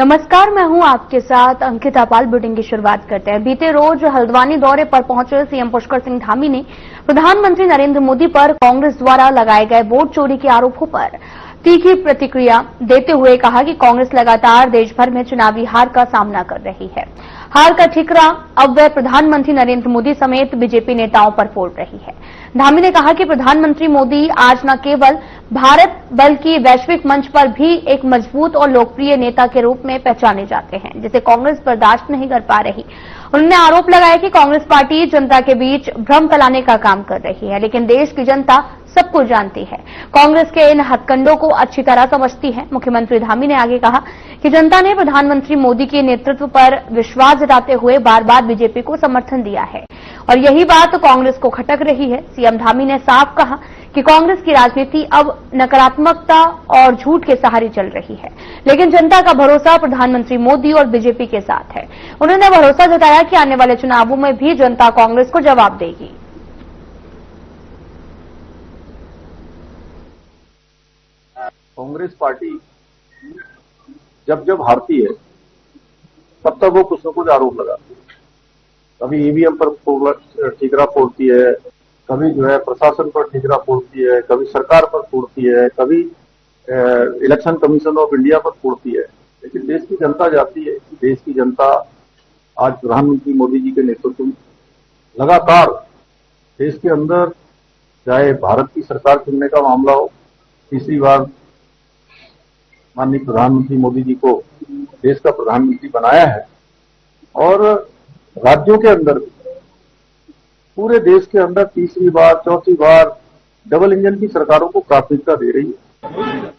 नमस्कार, मैं हूं आपके साथ अंकिता पाल। बुलेटिन की शुरुआत करते हैं। बीते रोज हल्द्वानी दौरे पर पहुंचे सीएम पुष्कर सिंह धामी ने प्रधानमंत्री नरेंद्र मोदी पर कांग्रेस द्वारा लगाए गए वोट चोरी के आरोपों पर तीखी प्रतिक्रिया देते हुए कहा कि कांग्रेस लगातार देश भर में चुनावी हार का सामना कर रही है। हार का ठिकरा अब वह प्रधानमंत्री नरेंद्र मोदी समेत बीजेपी नेताओं पर फोड़ रही है। धामी ने कहा कि प्रधानमंत्री मोदी आज न केवल भारत बल्कि वैश्विक मंच पर भी एक मजबूत और लोकप्रिय नेता के रूप में पहचाने जाते हैं, जिसे कांग्रेस बर्दाश्त नहीं कर पा रही। उन्होंने आरोप लगाया कि कांग्रेस पार्टी जनता के बीच भ्रम फैलाने का काम कर रही है, लेकिन देश की जनता सब कुछ जानती है। कांग्रेस के इन हथकंडों को अच्छी तरह समझती है। मुख्यमंत्री धामी ने आगे कहा कि जनता ने प्रधानमंत्री मोदी के नेतृत्व पर विश्वास जताते हुए बार बार बीजेपी को समर्थन दिया है और यही बात कांग्रेस को खटक रही है। सीएम धामी ने साफ कहा कि कांग्रेस की राजनीति अब नकारात्मकता और झूठ के सहारे चल रही है, लेकिन जनता का भरोसा प्रधानमंत्री मोदी और बीजेपी के साथ है। उन्होंने भरोसा जताया कि आने वाले चुनावों में भी जनता कांग्रेस को जवाब देगी। कांग्रेस पार्टी जब जब हारती है तब तक वो कुछ न कुछ आरोप लगाती है। कभी ईवीएम पर ठीकरा फोड़ती है, कभी जो है प्रशासन पर ठीकरा फोड़ती है, कभी सरकार पर फोड़ती है, कभी इलेक्शन कमीशन ऑफ इंडिया पर फोड़ती है। लेकिन देश की जनता जानती है कि देश की जनता आज प्रधानमंत्री मोदी जी के नेतृत्व में लगातार देश के अंदर, चाहे भारत की सरकार चुनने का मामला हो, तीसरी बार माननीय प्रधानमंत्री मोदी जी को देश का प्रधानमंत्री बनाया है और राज्यों के अंदर पूरे देश के अंदर तीसरी बार चौथी बार डबल इंजन की सरकारों को प्राथमिकता दे रही है।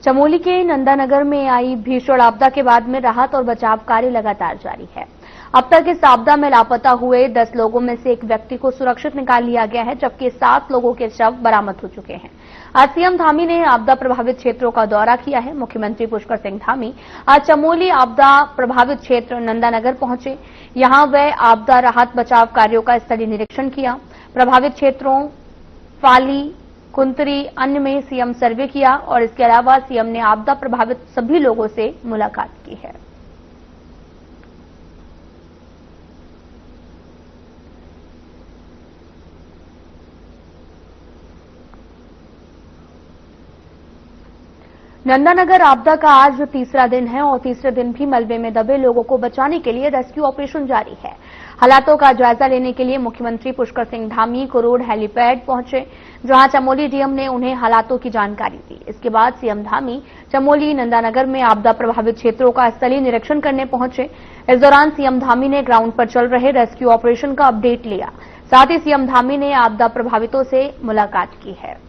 चमोली के नंदानगर में आई भीषण आपदा के बाद में राहत और बचाव कार्य लगातार जारी है। अब तक इस आपदा में लापता हुए 10 लोगों में से एक व्यक्ति को सुरक्षित निकाल लिया गया है, जबकि 7 लोगों के शव बरामद हो चुके हैं। आज सीएम धामी ने आपदा प्रभावित क्षेत्रों का दौरा किया है। मुख्यमंत्री पुष्कर सिंह धामी आज चमोली आपदा प्रभावित क्षेत्र नंदानगर पहुंचे। यहां वे आपदा राहत बचाव कार्यों का स्थलीय निरीक्षण किया। प्रभावित क्षेत्रों फाली, कुंतरी, अन्य में सीएम सर्वे किया और इसके अलावा सीएम ने आपदा प्रभावित सभी लोगों से मुलाकात की है। नंदानगर आपदा का आज तीसरा दिन है और तीसरे दिन भी मलबे में दबे लोगों को बचाने के लिए रेस्क्यू ऑपरेशन जारी है। हालातों का जायजा लेने के लिए मुख्यमंत्री पुष्कर सिंह धामी कुरोड़ हेलीपैड पहुंचे, जहां चमोली डीएम ने उन्हें हालातों की जानकारी दी। इसके बाद सीएम धामी चमोली नंदानगर में आपदा प्रभावित क्षेत्रों का स्थलीय निरीक्षण करने पहुंचे। इस दौरान सीएम धामी ने ग्राउंड पर चल रहे रेस्क्यू ऑपरेशन का अपडेट लिया। साथ ही सीएम धामी ने आपदा प्रभावितों से मुलाकात की है।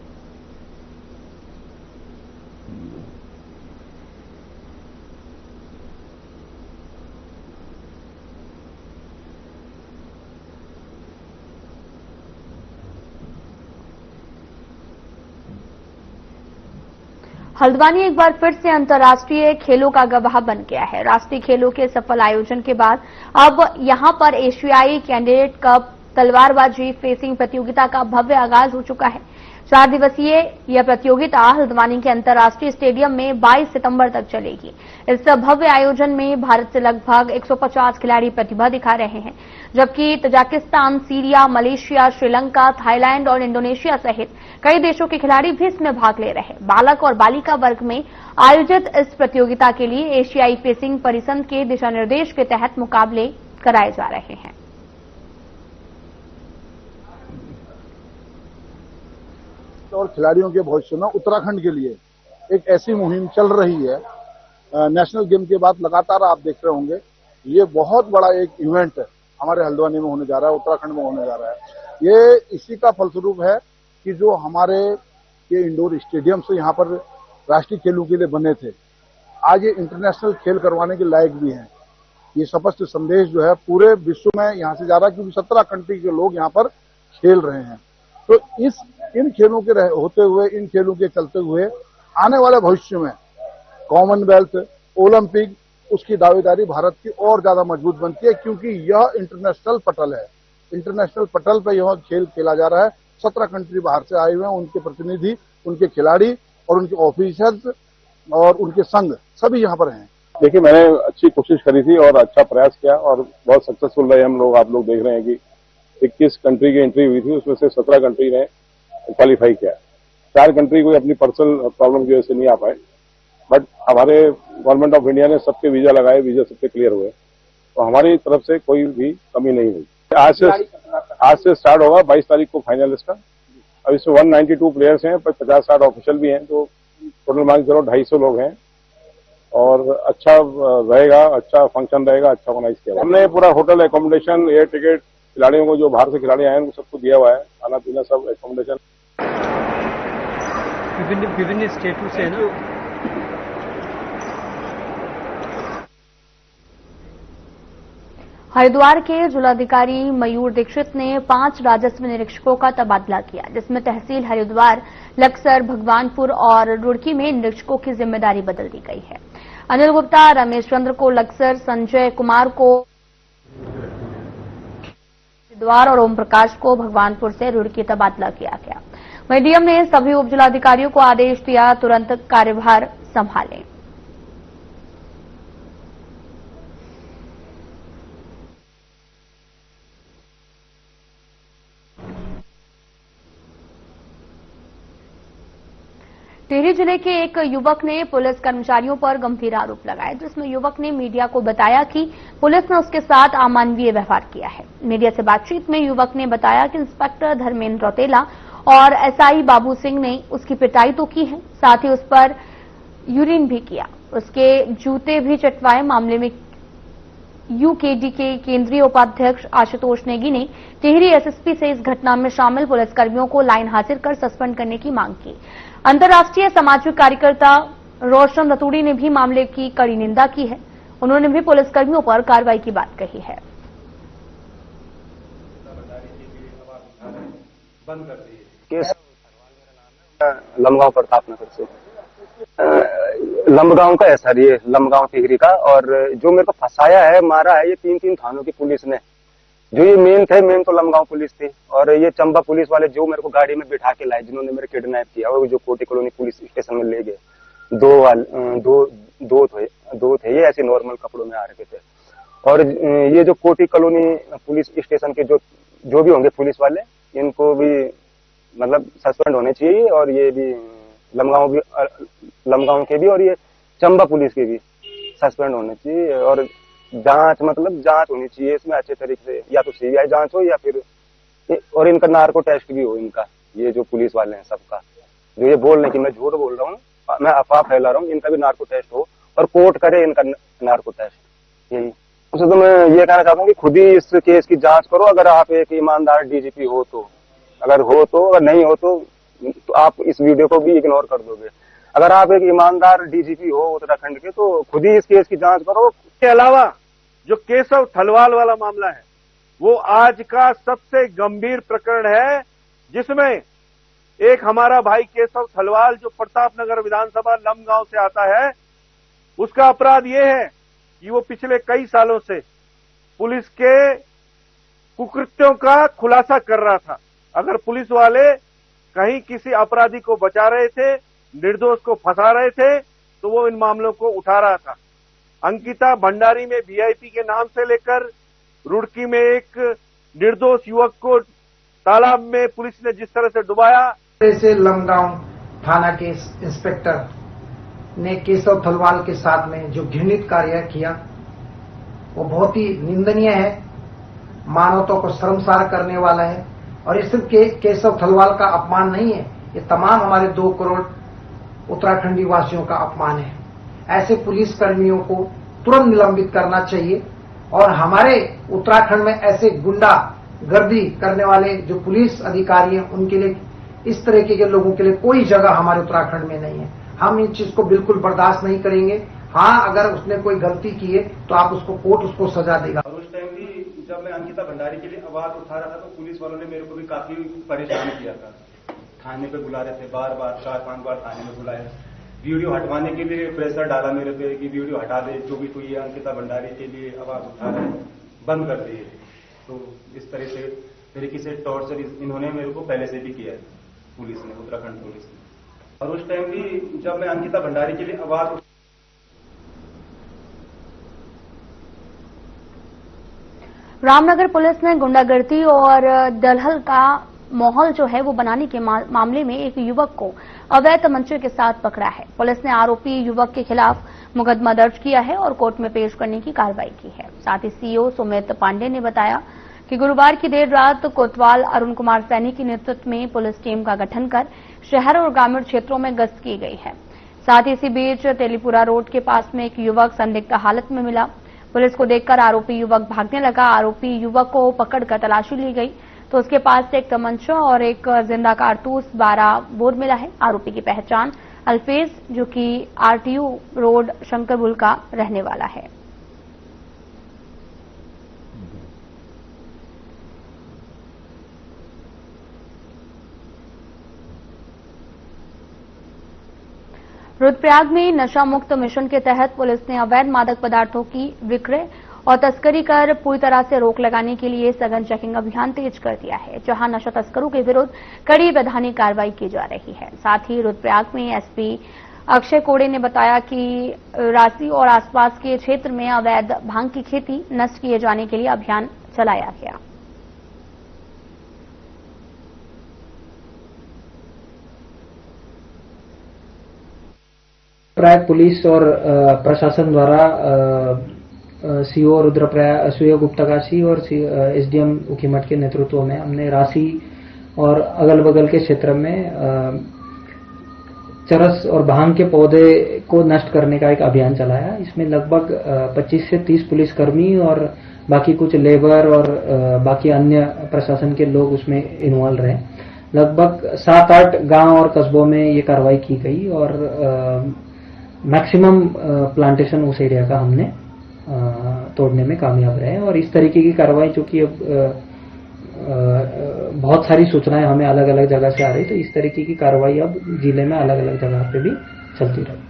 हल्द्वानी एक बार फिर से अंतर्राष्ट्रीय खेलों का गवाह बन गया है। राष्ट्रीय खेलों के सफल आयोजन के बाद अब यहां पर एशियाई कैंडिडेट कप तलवारबाजी फेसिंग प्रतियोगिता का भव्य आगाज हो चुका है। 4 दिवसीय यह प्रतियोगिता हल्द्वानी के अंतर्राष्ट्रीय स्टेडियम में 22 सितंबर तक चलेगी। इस भव्य आयोजन में भारत से लगभग 150 खिलाड़ी प्रतिभा दिखा रहे हैं, जबकि Tajikistan, Syria, Malaysia, Sri Lanka, Thailand और इंडोनेशिया सहित कई देशों के खिलाड़ी भी इसमें भाग ले रहे हैं। बालक और बालिका वर्ग में आयोजित इस प्रतियोगिता के लिए एशियाई फेसिंग परिसंघ के दिशा निर्देश के तहत मुकाबले कराए जा रहे हैं। और खिलाड़ियों के भविष्य में उत्तराखंड के लिए एक ऐसी मुहिम चल रही है। नेशनल गेम के बाद लगातार आप देख रहे होंगे, ये बहुत बड़ा एक इवेंट हमारे हल्द्वानी में होने जा रहा है, उत्तराखंड में होने जा रहा है। ये इसी का फलस्वरूप है कि जो हमारे ये इंडोर स्टेडियम से यहाँ पर राष्ट्रीय खेलों के लिए बने थे, आज ये इंटरनेशनल खेल करवाने के लायक भी हैं। ये स्पष्ट संदेश जो है पूरे विश्व में यहाँ से जा रहा है, क्योंकि 17 कंट्री के लोग यहाँ पर खेल रहे हैं। तो इन खेलों के होते हुए, इन खेलों के चलते हुए आने वाले भविष्य में कॉमनवेल्थ, ओलंपिक, उसकी दावेदारी भारत की और ज्यादा मजबूत बनती है, क्योंकि यह इंटरनेशनल पटल है। इंटरनेशनल पटल पर यह खेल खेला जा रहा है। 17 कंट्री बाहर से आए हुए हैं, उनके प्रतिनिधि, उनके खिलाड़ी और उनके ऑफिसर्स और उनके संग सभी यहाँ पर हैं। देखिए, मैंने अच्छी कोशिश करी थी और अच्छा प्रयास किया और बहुत सक्सेसफुल रहे हम लोग। आप लोग देख रहे हैं कि 21 कंट्री की एंट्री हुई थी, उसमें से 17 कंट्री ने क्वालिफाई किया। 4 कंट्री कोई अपनी पर्सनल प्रॉब्लम की वजह से नहीं आ पाए, बट हमारे गवर्नमेंट ऑफ इंडिया ने सबके वीजा लगाए, वीजा सबके क्लियर हुए, तो हमारी तरफ से कोई भी कमी नहीं हुई। आज से स्टार्ट होगा, 22 तारीख को फाइनल इसका। अब इसमें 192 प्लेयर्स हैं, पर 50-60 ऑफिशियल भी हैं, तो टोटल मान के चलो 250 लोग हैं और अच्छा रहेगा, अच्छा फंक्शन रहेगा, अच्छा ऑर्गेनाइज किया। हमने पूरा होटल एकोमोडेशन, एयर टिकट, खिलाड़ियों को जो बाहर से खिलाड़ी आए हैं उनको सबको दिया हुआ है, खाना पीना सब एकोमोडेशन। विभिन्न स्टेटों से है ना। हरिद्वार के जिलाधिकारी मयूर दीक्षित ने 5 राजस्व निरीक्षकों का तबादला किया, जिसमें तहसील हरिद्वार, लक्सर, भगवानपुर और रुड़की में निरीक्षकों की जिम्मेदारी बदल दी गई है। अनिल गुप्ता, रमेश चंद्र को लक्सर, संजय कुमार को हरिद्वार और ओम प्रकाश को भगवानपुर से रुड़की तबादला किया गया। वहीं डीएम ने सभी उप जिलाधिकारियों को आदेश दिया तुरंत कार्यभार संभालें। टिहरी जिले के एक युवक ने पुलिस कर्मचारियों पर गंभीर आरोप लगाए, जिसमें युवक ने मीडिया को बताया कि पुलिस ने उसके साथ अमानवीय व्यवहार किया है। मीडिया से बातचीत में युवक ने बताया कि इंस्पेक्टर धर्मेंद्र रौतेला और एसआई बाबू सिंह ने उसकी पिटाई तो की है, साथ ही उस पर यूरिन भी किया, उसके जूते भी चटवाए। मामले में यूकेडी के केंद्रीय उपाध्यक्ष आशुतोष नेगी ने टिहरी एसएसपी से इस घटना में शामिल पुलिसकर्मियों को लाइन हाजिर कर सस्पेंड करने की मांग की। अंतर्राष्ट्रीय सामाजिक कार्यकर्ता रोशन रतूड़ी ने भी मामले की कड़ी निंदा की है। उन्होंने भी पुलिसकर्मियों पर कार्रवाई की बात कही है। केस लंबगांव प्रताप नगर से, लंबगांव का है सर, ये लंबगांव टिहरी का। और जो मेरे को फंसाया है, मारा है, ये 3 थानों की पुलिस ने। जो ये मेन तो लंबगांव पुलिस थी, और ये चंबा पुलिस वाले जो मेरे को गाड़ी में बिठा के लाए, जिन्होंने मेरे किडनैप किया, और जो कोटी कॉलोनी पुलिस स्टेशन में ले गए। दो थे ये ऐसे नॉर्मल कपड़ों में आ रखे थे। और ये जो कोटी कॉलोनी पुलिस स्टेशन के जो भी होंगे पुलिस वाले, इनको भी मतलब सस्पेंड होने चाहिए। और ये भी लंबगांव के भी और ये चंबा पुलिस के भी सस्पेंड होने चाहिए। और जांच होनी चाहिए इसमें अच्छे तरीके से, या तो सीबीआई जांच हो या फिर, और इनका नार्को टेस्ट भी हो इनका, ये जो पुलिस वाले हैं सबका। जो ये बोल रहे कि मैं झूठ बोल रहा हूँ, मैं अफवाह फैला रहा हूँ, इनका भी नार्को टेस्ट हो और कोर्ट करे इनका नार्को टेस्ट। यही तो मैं ये कहना चाहता हूँ कि खुद ही इस केस की जांच करो। अगर आप एक ईमानदार डीजीपी हो तो, अगर नहीं हो तो आप इस वीडियो को भी इग्नोर कर दोगे। अगर आप एक ईमानदार डीजीपी हो उत्तराखंड के, तो खुद ही इस केस की जांच करो। के अलावा जो केशव थलवाल वाला मामला है, वो आज का सबसे गंभीर प्रकरण है, जिसमें एक हमारा भाई केशव थलवाल जो प्रतापनगर विधानसभा लंबगांव से आता है, उसका अपराध ये है कि वो पिछले कई सालों से पुलिस के कुकृत्यों का खुलासा कर रहा था। अगर पुलिस वाले कहीं किसी अपराधी को बचा रहे थे, निर्दोष को फंसा रहे थे, तो वो इन मामलों को उठा रहा था। अंकिता भंडारी में वीआईपी के नाम से लेकर रुड़की में एक निर्दोष युवक को तालाब में पुलिस ने जिस तरह से डुबाया, से लंबगांव थाना के इंस्पेक्टर ने केशव थलवाल के साथ में जो घृणित कार्य किया, वो बहुत ही निंदनीय है, मानवता को शर्मसार करने वाला है। और ये सिर्फ केशव थलवाल का अपमान नहीं है, ये तमाम हमारे 2 करोड़ उत्तराखंडी वासियों का अपमान है। ऐसे पुलिस कर्मियों को तुरंत निलंबित करना चाहिए। और हमारे उत्तराखंड में ऐसे गुंडा गर्दी करने वाले जो पुलिस अधिकारी हैं, उनके लिए, इस तरीके के लोगों के लिए कोई जगह हमारे उत्तराखंड में नहीं है। हम इन चीज को बिल्कुल बर्दाश्त नहीं करेंगे। हाँ, अगर उसने कोई गलती की है तो आप कोर्ट उसको सजा देगा। और उस टाइम भी जब मैं अंकिता भंडारी के लिए आवाज उठा रहा था, तो पुलिस वालों ने मेरे को भी काफी परेशान किया था। थाने पे बुला रहे थे, बार-बार 4-5 बार थाने में बुलाया, वीडियो हटवाने के लिए प्रेशर डाला मेरे पे कि वीडियो हटा दे, जो भी तू ये अंकिता भंडारी के लिए आवाज उठा रहा है बंद कर दे। तो इस तरीके से टॉर्चर इन्होंने मेरे को पहले से भी किया है पुलिस ने, उत्तराखंड पुलिस ने। और उस टाइम भी जब मैं अंकिता भंडारी के लिए आवाज रामनगर पुलिस ने गुंडागर्दी और दलहल का माहौल जो है वो बनाने के मामले में एक युवक को अवैध मंशे के साथ पकड़ा है। पुलिस ने आरोपी युवक के खिलाफ मुकदमा दर्ज किया है और कोर्ट में पेश करने की कार्रवाई की है। साथ ही सीओ सुमित पांडे ने बताया कि गुरुवार की देर रात कोतवाल अरुण कुमार सैनी के नेतृत्व में पुलिस टीम का गठन कर शहर और ग्रामीण क्षेत्रों में गश्त की गई है। साथ ही इसी बीच तेलीपुरा रोड के पास में एक युवक संदिग्ध हालत में मिला। पुलिस को देखकर आरोपी युवक भागने लगा। आरोपी युवक को पकड़कर तलाशी ली गई तो उसके पास से एक तमंचा और एक जिंदा कारतूस 12 बोर मिला है। आरोपी की पहचान अल्फेज जो कि आरटीयू रोड शंकरपुर का रहने वाला है। रुद्रप्रयाग में नशा मुक्त मिशन के तहत पुलिस ने अवैध मादक पदार्थों की विक्रय और तस्करी कर पूरी तरह से रोक लगाने के लिए सघन चेकिंग अभियान तेज कर दिया है, जहां नशा तस्करों के विरुद्ध कड़ी वैधानिक कार्रवाई की जा रही है। साथ ही रुद्रप्रयाग में एसपी अक्षय कोड़े ने बताया कि राशि और आसपास के क्षेत्र में अवैध भांग की खेती नष्ट किए जाने के लिए अभियान चलाया गया। रुद्रप्रयाग पुलिस और प्रशासन द्वारा सीओ रुद्रप्रयाग सीओ गुप्तकाशी और एसडीएम उखीमठ के नेतृत्व में हमने राशि और अगल बगल के क्षेत्र में चरस और भांग के पौधे को नष्ट करने का एक अभियान चलाया। इसमें लगभग 25 से 30 पुलिसकर्मी और बाकी कुछ लेबर और बाकी अन्य प्रशासन के लोग उसमें इन्वॉल्व रहे। लगभग 7-8 गांव और कस्बों में ये कार्रवाई की गई और मैक्सिमम प्लांटेशन उस एरिया का हमने तोड़ने में कामयाब रहे। और इस तरीके की कार्रवाई जो कि अब बहुत सारी सूचनाएं हमें अलग अलग जगह से आ रही, तो इस तरीके की कार्रवाई अब जिले में अलग अलग जगह पे भी चलती रही।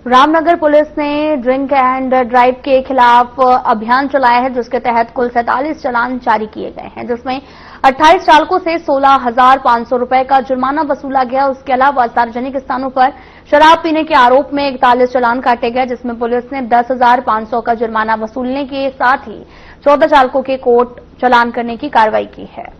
रामनगर पुलिस ने ड्रिंक एंड ड्राइव के खिलाफ अभियान चलाया है, जिसके तहत कुल 47 चालान जारी किए गए हैं, जिसमें 28 चालकों से 16,500 रुपए का जुर्माना वसूला गया। उसके अलावा सार्वजनिक स्थानों पर शराब पीने के आरोप में 41 चालान काटे गए, जिसमें पुलिस ने 10,500 का जुर्माना वसूलने के साथ ही 14 चालकों के कोर्ट चालान करने की कार्रवाई की है।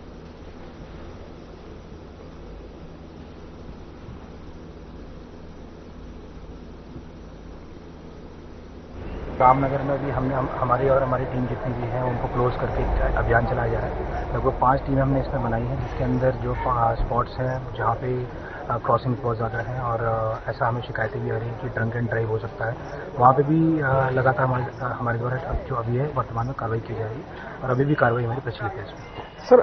रामनगर में भी हमने हमारी और हमारी टीम जितनी भी है उनको क्लोज करके अभियान चलाया जा रहा है। लगभग 5 टीमें हमने इसमें बनाई हैं, जिसके अंदर जो स्पॉट्स हैं जहाँ पे क्रॉसिंग बहुत ज़्यादा है और ऐसा हमें शिकायतें भी आ रही हैं कि ड्रंक एंड ड्राइव हो सकता है, वहाँ पे भी लगातार हमारे द्वारा अब जो अभी है वर्तमान में कार्रवाई की जा रही है और अभी भी कार्रवाई हमारी प्रचलित है इसमें। सर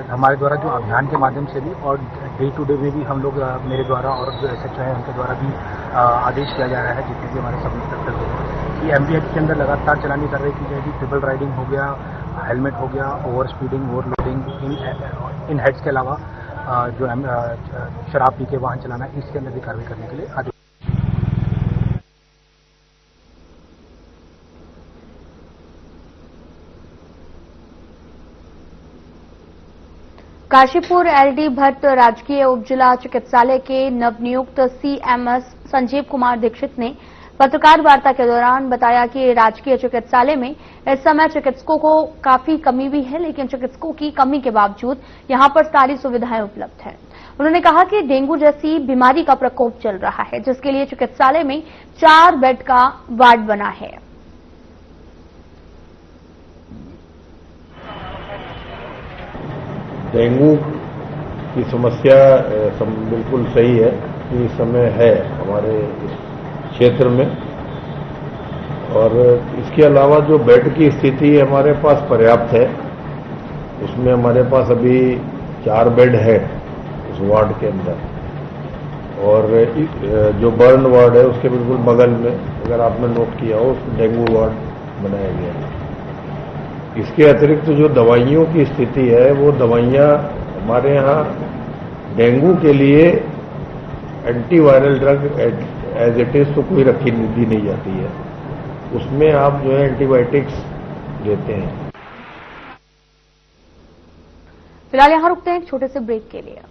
हमारे द्वारा जो अभियान के माध्यम से भी और डे टू डे में भी हम लोग मेरे द्वारा और जो एसएचओ हैं उनके द्वारा भी आदेश किया जा रहा है, जितने भी हमारे सब इंस्पेक्टर लोग कि एमपी एक्ट के अंदर लगातार चलानी कार्रवाई की जाएगी। ट्रिपल राइडिंग हो गया, हेलमेट हो गया, ओवर स्पीडिंग, ओवर लोडिंग इन हेड्स के अलावा जो शराब पी के वाहन चलाना, इसके अंदर भी कार्रवाई करने के लिए आदेश। काशीपुर एलडी भट्ट राजकीय उप जिला चिकित्सालय के नवनियुक्त सीएमएस संजीव कुमार दीक्षित ने पत्रकार वार्ता के दौरान बताया कि राजकीय चिकित्सालय में इस समय चिकित्सकों को काफी कमी भी है, लेकिन चिकित्सकों की कमी के बावजूद यहां पर सारी सुविधाएं उपलब्ध हैं। उन्होंने कहा कि डेंगू जैसी बीमारी का प्रकोप चल रहा है, जिसके लिए चिकित्सालय में 4 बेड का वार्ड बना है। डेंगू की समस्या बिल्कुल सही है कि इस समय है हमारे क्षेत्र में, और इसके अलावा जो बेड की स्थिति हमारे पास पर्याप्त है। उसमें हमारे पास अभी 4 बेड है उस वार्ड के अंदर, और जो बर्न वार्ड है उसके बिल्कुल बगल में, अगर आपने नोट किया हो, डेंगू वार्ड बनाया गया है। इसके अतिरिक्त जो दवाइयों की स्थिति है, वो दवाइयाँ हमारे यहाँ डेंगू के लिए antiviral drug as it is तो कोई रखी दी नहीं जाती है। उसमें आप जो है एंटीबायोटिक्स लेते हैं। फिलहाल यहां रुकते हैं एक छोटे से ब्रेक के लिए।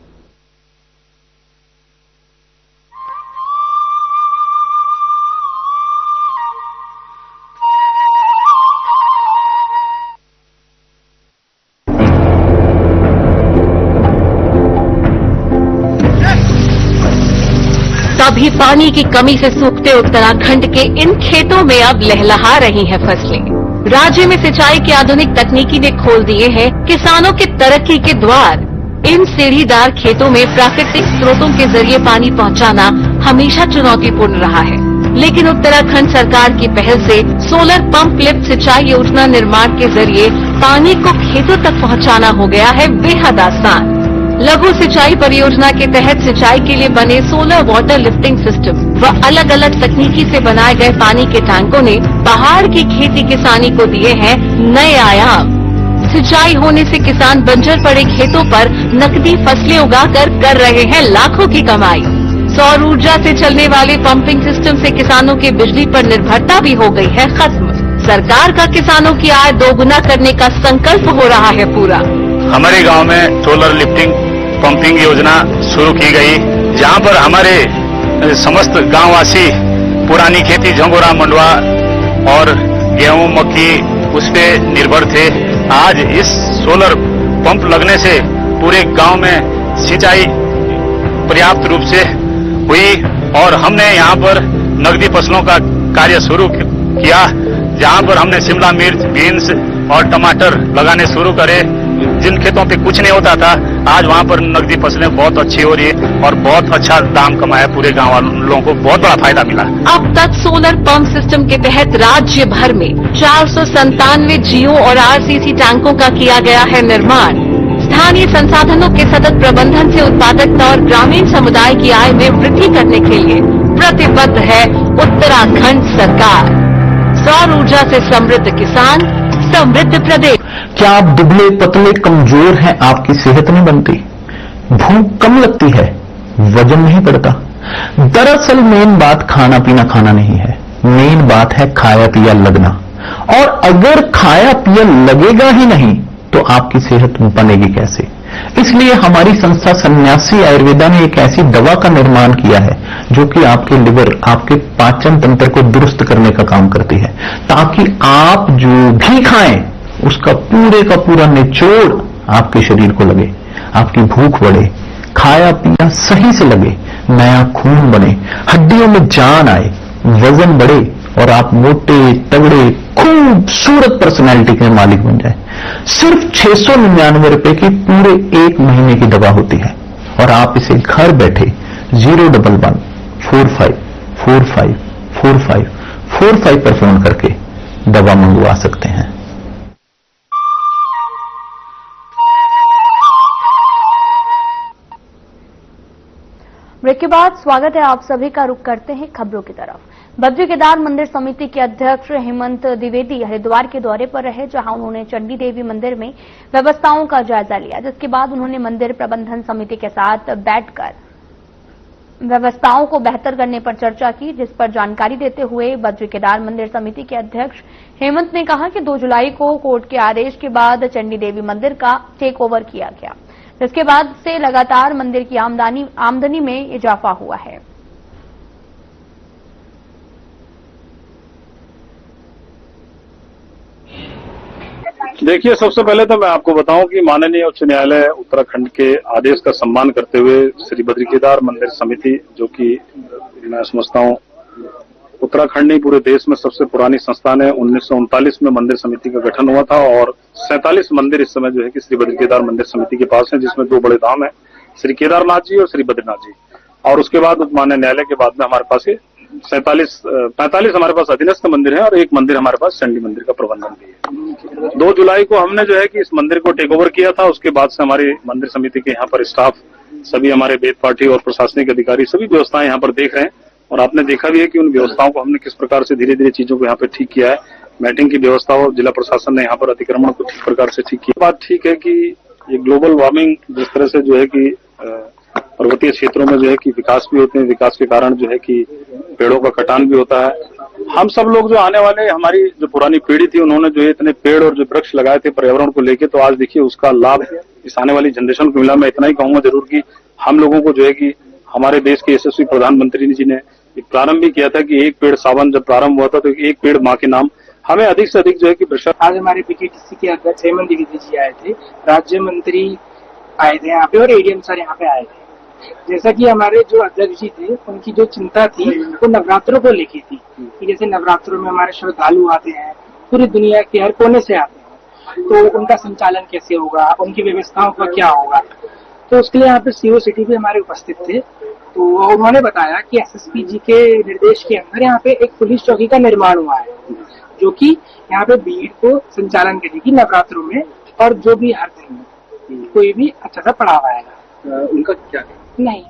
तभी पानी की कमी से सूखते उत्तराखंड के इन खेतों में अब लहलहा रही हैं फसलें। राज्य में सिंचाई की आधुनिक तकनीकी ने खोल दिए हैं किसानों के तरक्की के द्वार। इन सीढ़ीदार खेतों में प्राकृतिक स्रोतों के जरिए पानी पहुंचाना हमेशा चुनौतीपूर्ण रहा है, लेकिन उत्तराखंड सरकार की पहल से सोलर पंप लिफ्ट सिंचाई योजना निर्माण के जरिए पानी को खेतों तक पहुंचाना हो गया है बेहद आसान। लघु सिंचाई परियोजना के तहत सिंचाई के लिए बने सोलर वाटर लिफ्टिंग सिस्टम व अलग अलग तकनीकी से बनाए गए पानी के टैंकों ने पहाड़ की खेती किसानी को दिए हैं नए आयाम। सिंचाई होने से किसान बंजर पड़े खेतों पर नकदी फसलें उगाकर कर रहे हैं लाखों की कमाई। सौर ऊर्जा से चलने वाले पंपिंग सिस्टम से किसानों की बिजली पर निर्भरता भी हो गई है खत्म। सरकार का किसानों की आय दोगुना करने का संकल्प हो रहा है पूरा। हमारे गांव में सोलर लिफ्टिंग पंपिंग योजना शुरू की गई, जहां पर हमारे समस्त गांववासी पुरानी खेती झंगोरा मंडवा और गेहूं मक्की उस पे निर्भर थे। आज इस सोलर पंप लगने से पूरे गांव में सिंचाई पर्याप्त रूप से हुई और हमने यहां पर नकदी फसलों का कार्य शुरू किया, जहां पर हमने शिमला मिर्च, बीन्स और टमाटर लगाने शुरू करे। जिन खेतों पे कुछ नहीं होता था, आज वहां पर नकदी फसलें बहुत अच्छी हो रही है और बहुत अच्छा दाम कमाया। पूरे गांव वालों को बहुत बड़ा फायदा मिला। अब तक सोलर पंप सिस्टम के तहत राज्य भर में 497 जियो और आरसीसी टैंकों का किया गया है निर्माण। स्थानीय संसाधनों के सतत प्रबंधन से उत्पादकता और ग्रामीण समुदाय की आय में वृद्धि करने के लिए प्रतिबद्ध है उत्तराखंड सरकार। सौर ऊर्जा से समृद्ध किसान, समृद्ध प्रदेश। क्या आप दुबले पतले कमजोर हैं, आपकी सेहत नहीं बनती, भूख कम लगती है, वजन नहीं बढ़ता? दरअसल मेन बात खाना पीना नहीं है, मेन बात है खाया पिया लगना। और अगर खाया पिया लगेगा ही नहीं तो आपकी सेहत बनेगी कैसे? इसलिए हमारी संस्था सन्यासी आयुर्वेदा ने एक ऐसी दवा का निर्माण किया है जो कि आपके लिवर, आपके पाचन तंत्र को दुरुस्त करने का काम करती है, ताकि आप जो भी खाएं उसका पूरे का पूरा निचोड़ आपके शरीर को लगे, आपकी भूख बढ़े, खाया पिया सही से लगे, नया खून बने, हड्डियों में जान आए, वजन बढ़े और आप मोटे तगड़े खूबसूरत पर्सनैलिटी के मालिक बन जाए। सिर्फ 699 रुपए की पूरे 1 महीने की दवा होती है और आप इसे घर बैठे 011 45 45 45 45 पर फोन करके दवा मंगवा सकते हैं। ब्रेक के बाद स्वागत है आप सभी का। रुख करते हैं खबरों की तरफ। बद्री केदार मंदिर समिति के अध्यक्ष हेमंत द्विवेदी हरिद्वार के दौरे पर रहे, जहां उन्होंने चंडी देवी मंदिर में व्यवस्थाओं का जायजा लिया, जिसके बाद उन्होंने मंदिर प्रबंधन समिति के साथ बैठकर व्यवस्थाओं को बेहतर करने पर चर्चा की, जिस पर जानकारी देते हुए बद्री केदार मंदिर समिति के अध्यक्ष हेमंत ने कहा कि 2 जुलाई को कोर्ट के आदेश के बाद चंडी देवी मंदिर का टेक ओवर किया गया, जिसके बाद से लगातार मंदिर की आमदनी में इजाफा हुआ है। देखिए, सबसे पहले तो मैं आपको बताऊं कि माननीय उच्च न्यायालय उत्तराखंड के आदेश का सम्मान करते हुए श्री बद्री केदार मंदिर समिति, जो कि मैं समझता हूं उत्तराखंड नहीं पूरे देश में सबसे पुरानी संस्थान है। 1939 में मंदिर समिति का गठन हुआ था और 47 मंदिर इस समय जो है कि श्री बद्री केदार मंदिर समिति के पास है, जिसमें 2 बड़े धाम है, श्री केदारनाथ जी और श्री बद्रीनाथ जी। और उसके बाद माननीय न्यायालय के बाद में हमारे पास 45 हमारे पास अधीनस्थ मंदिर है और 1 मंदिर हमारे पास चंडी मंदिर का प्रबंधन भी है। 2 जुलाई को हमने जो है कि इस मंदिर को टेक ओवर किया था। उसके बाद से हमारी मंदिर समिति के यहाँ पर स्टाफ, सभी हमारे वेद पाठी और प्रशासनिक अधिकारी सभी व्यवस्थाएं यहाँ पर देख रहे हैं और आपने देखा भी है कि उन व्यवस्थाओं को हमने किस प्रकार से धीरे धीरे चीजों को यहाँ पे ठीक किया है। मैटिंग की व्यवस्था और जिला प्रशासन ने यहाँ पर अतिक्रमण को ठीक प्रकार से ठीक किया। बात ठीक है कि ये ग्लोबल वार्मिंग जिस तरह से जो है कि पर्वतीय क्षेत्रों में जो है कि विकास भी होते हैं, विकास के कारण जो है कि पेड़ों का कटान भी होता है हम सब लोग जो आने वाले हमारी जो पुरानी पीढ़ी थी उन्होंने जो इतने पेड़ और जो वृक्ष लगाए थे पर्यावरण को लेके, तो आज देखिए उसका लाभ इस आने वाली जनरेशन को मिला। मैं इतना ही कहूंगा जरूर कि हम लोगों को जो है कि हमारे देश के यशस्वी प्रधानमंत्री जी ने प्रारंभ भी किया था कि एक पेड़ सावन जब प्रारंभ हुआ था तो एक पेड़ माँ के नाम, हमें अधिक से अधिक जो है कि आज हमारे पीकेटीसी के अध्यक्ष हेमंत द्विवेदी जी आए थे, राज्य मंत्री आए थे यहाँ पे और एडीएम सर यहाँ पे आए थे। जैसा कि हमारे जो अध्यक्ष जी थे उनकी जो चिंता थी वो नवरात्रों को लेके थी कि जैसे नवरात्रों में हमारे श्रद्धालु आते हैं, पूरी दुनिया के हर कोने से आते हैं, तो उनका संचालन कैसे होगा, उनकी व्यवस्थाओं का क्या होगा। तो उसके लिए यहाँ पे सीओ सिटी भी हमारे उपस्थित थे, तो उन्होंने बताया कि एसएसपी जी के निर्देश के अंदर यहाँ पे एक पुलिस चौकी का निर्माण हुआ है जो कि यहाँ पे भीड़ को संचालन करेगी नवरात्रों में, और जो भी हर दिन कोई भी अच्छा सा पढ़ावा आएगा। उनका क्या नहीं।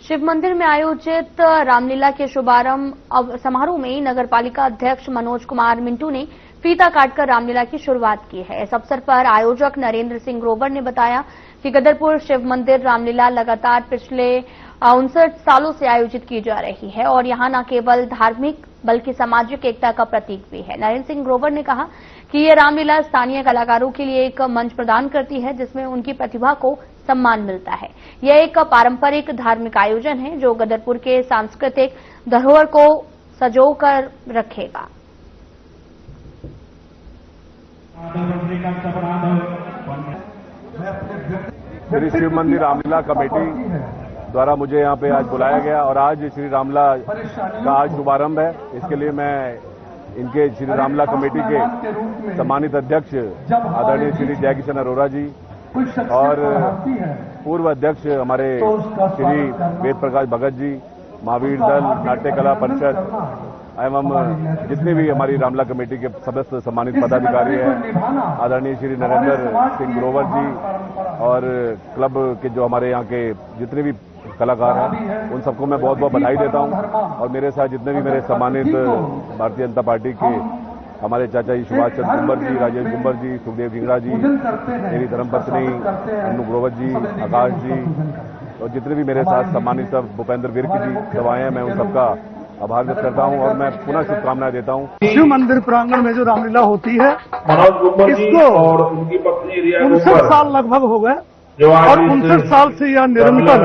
शिव मंदिर में आयोजित रामलीला के शुभारंभ समारोह में नगरपालिका अध्यक्ष मनोज कुमार मिंटू ने फीता काटकर रामलीला की शुरुआत की है। इस अवसर पर आयोजक नरेंद्र सिंह ग्रोवर ने बताया कि गदरपुर शिव मंदिर रामलीला लगातार पिछले 59 सालों से आयोजित की जा रही है और यहां न केवल धार्मिक बल्कि सामाजिक एकता का प्रतीक भी है। नरेंद्र सिंह ग्रोवर ने कहा कि ये रामलीला स्थानीय कलाकारों के लिए एक मंच प्रदान करती है जिसमें उनकी प्रतिभा को सम्मान मिलता है। यह एक पारंपरिक धार्मिक आयोजन है जो गदरपुर के सांस्कृतिक धरोहर को संजोकर रखेगा। श्री शिव मंदिर रामलीला कमेटी द्वारा मुझे यहाँ पे आज बुलाया गया और आज श्री रामलीला का आज शुभारंभ है। इसके लिए मैं इनके श्री रामलीला कमेटी के सम्मानित अध्यक्ष आदरणीय श्री जयकिशन अरोरा जी और पूर्व अध्यक्ष हमारे श्री वेद प्रकाश भगत जी, महावीर दल, नाट्य कला परिषद एवं जितने भी हमारी रामलीला कमेटी के सदस्य सम्मानित पदाधिकारी हैं, आदरणीय श्री नरेंद्र सिंह ग्रोवर जी और क्लब के जो हमारे यहाँ के जितने भी कलाकार हैं उन सबको मैं बहुत बहुत बधाई देता हूं। और मेरे साथ जितने भी मेरे सम्मानित भारतीय जनता पार्टी के हमारे चाचा जी सुभाष चंद्र गुम्बर जी, राजेश गुम्बर जी, सुखदेव ढींगरा जी, मेरी धर्मपत्नी अन्नू ग्रोवर जी, आकाश जी और जितने भी मेरे साथ सम्मानित सब भूपेंद्र विर्क जी सब आए हैं, मैं उन सबका आभार व्यक्त करता हूं और मैं पुनः शुभकामनाएं देता हूं। शिव मंदिर प्रांगण में जो रामलीला होती है इसको और उनकी पत्नी रिया 59 साल लगभग हो गए और 59 साल से यह निरंतर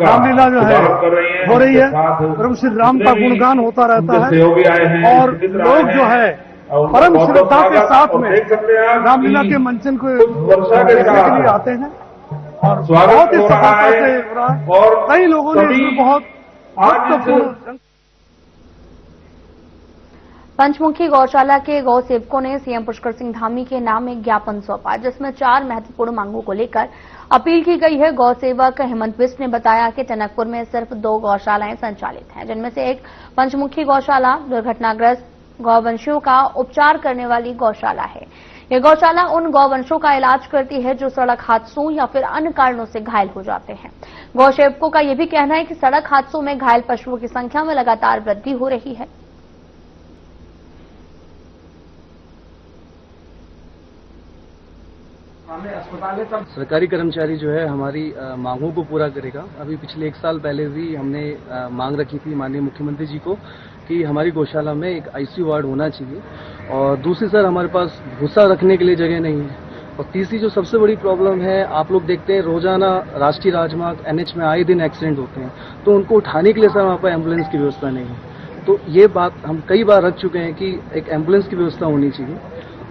रामलीला जो है हो रही है। प्रभु श्री राम का गुणगान होता रहता है और लोग जो है परम श्रद्धा के साथ में रामलीला के मंचन को देखने के लिए आते हैं और बहुत ही सफलता से हो रहा है और कई लोगों ने इसमें बहुत महत्वपूर्ण। पंचमुखी गौशाला के गौ सेवकों ने सीएम पुष्कर सिंह धामी के नाम एक ज्ञापन सौंपा जिसमें 4 महत्वपूर्ण मांगों को लेकर अपील की गई है। गौ सेवक हेमंत बिष्ट ने बताया कि टनकपुर में सिर्फ 2 गौशालाएं संचालित हैं जिनमें से एक पंचमुखी गौशाला दुर्घटनाग्रस्त गौवंशियों का उपचार करने वाली गौशाला है। यह गौशाला उन गौवंशों का इलाज करती है जो सड़क हादसों या फिर अन्य कारणों से घायल हो जाते हैं। गौ सेवकों का यह भी कहना है कि सड़क हादसों में घायल पशुओं की संख्या में लगातार वृद्धि हो रही है। सरकारी कर्मचारी जो है हमारी मांगों को पूरा करेगा। अभी पिछले 1 साल पहले भी हमने मांग रखी थी माननीय मुख्यमंत्री जी को कि हमारी गौशाला में एक आईसीयू वार्ड होना चाहिए और दूसरी सर हमारे पास भूसा रखने के लिए जगह नहीं है और तीसरी जो सबसे बड़ी प्रॉब्लम है, आप लोग देखते हैं रोजाना राष्ट्रीय राजमार्ग एनएच में आए दिन एक्सीडेंट होते हैं तो उनको उठाने के लिए सर वहाँ पर एम्बुलेंस की व्यवस्था नहीं है। तो ये बात हम कई बार रख चुके हैं कि एक एम्बुलेंस की व्यवस्था होनी चाहिए।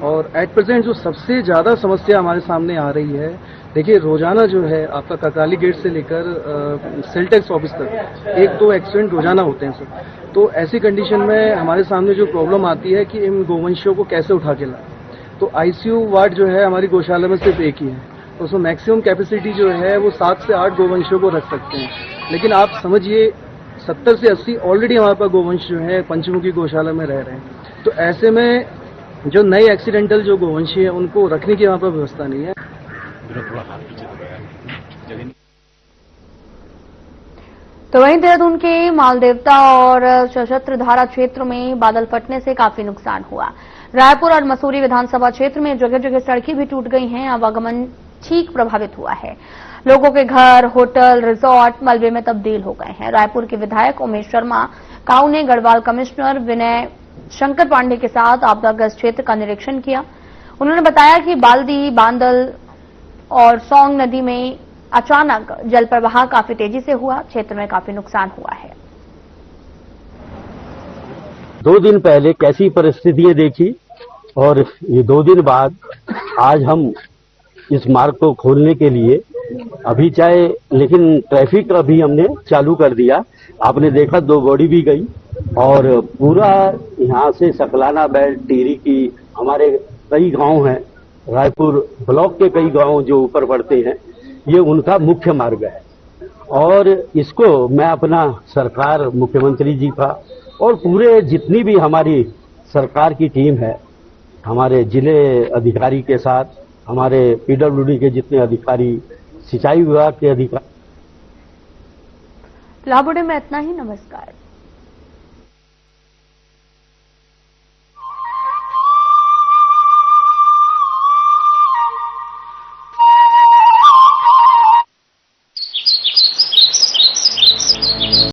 और एट प्रेजेंट जो सबसे ज्यादा समस्या हमारे सामने आ रही है, देखिए रोजाना जो है आपका ककाली गेट से लेकर सेल टैक्स ऑफिस तक 1-2 एक्सीडेंट रोजाना होते हैं सर। तो ऐसी कंडीशन में हमारे सामने जो प्रॉब्लम आती है कि इन गोवंशियों को कैसे उठा के लाएं। तो आईसीयू वार्ड जो है हमारी गौशाला में सिर्फ एक ही है, तो उसमें मैक्सिमम कैपेसिटी जो है वो 7 से 8 गोवंशियों को रख सकते हैं। लेकिन आप समझिए 70 से 80 ऑलरेडी हमारे पास गोवंश जो है पंचमुखी गौशाला में रह रहे हैं। तो ऐसे में जो नए एक्सीडेंटल जो गोवंशी है उनको रखने की यहाँ पर व्यवस्था नहीं है। तो वहीं देहरादून के मालदेवता और सशस्त्र धारा क्षेत्र में बादल फटने से काफी नुकसान हुआ। रायपुर और मसूरी विधानसभा क्षेत्र में जगह जगह सड़कें भी टूट गई हैं, आवागमन ठीक प्रभावित हुआ है। लोगों के घर, होटल, रिजॉर्ट मलबे में तब्दील हो गए हैं। रायपुर के विधायक उमेश शर्मा काऊ ने गढ़वाल कमिश्नर विनय शंकर पांडे के साथ आपदाग्रस्त क्षेत्र का निरीक्षण किया। उन्होंने बताया कि बाल्दी, बांदल और सौंग नदी में अचानक जल प्रवाह काफी तेजी से हुआ। क्षेत्र में काफी नुकसान हुआ है। 2 दिन पहले कैसी परिस्थितियां देखी और ये 2 दिन बाद आज हम इस मार्ग को खोलने के लिए अभी चाहे, लेकिन ट्रैफिक अभी हमने चालू कर दिया। आपने देखा 2 बॉडी भी गई और पूरा यहाँ से सकलाना बेल्ट, टिहरी की हमारे कई गांव हैं, रायपुर ब्लॉक के कई गांव जो ऊपर पड़ते हैं, ये उनका मुख्य मार्ग है। और इसको मैं अपना सरकार, मुख्यमंत्री जी का और पूरे जितनी भी हमारी सरकार की टीम है, हमारे जिले अधिकारी के साथ, हमारे पीडब्ल्यूडी के जितने अधिकारी, सिंचाई विभाग के अधिकारी। लाबुड़े में इतना ही। नमस्कार।